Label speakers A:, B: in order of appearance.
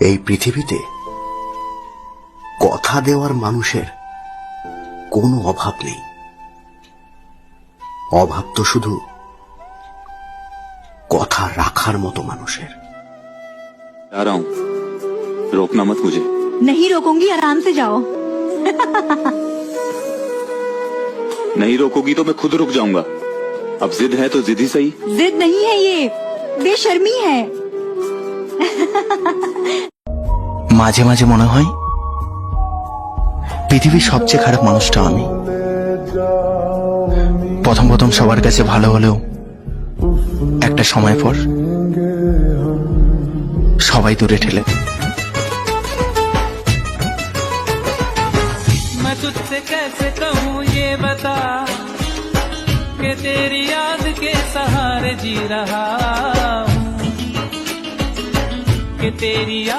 A: এই পৃথিবীতে কথা দেওয়ার মানুষের কোনো অভাব নেই। অভাব তো শুধু কথা রাখার মতো মানুষের।
B: जा रहा हूं, रोकना मत मुझे।
C: नहीं रोकूंगी, आराम से जाओ।
B: नहीं रोकोगी तो मैं खुद रुक जाऊंगा। अब जिद है तो जिद ही सही।
C: जिद नहीं है, ये बेशर्मी है।
D: মাঝে মাঝে মনে হয় পৃথিবীর সবচেয়ে খারাপ মানুষটা আমি। প্রথম প্রথম সবার কাছে ভালো হলেও একটা সময় পর সবাই দূরে ঠেলে।
E: मैं तुझसे कैसे कहूँ ये बता कि तेरी याद के सहारे जी रहा हूँ, कि तेरी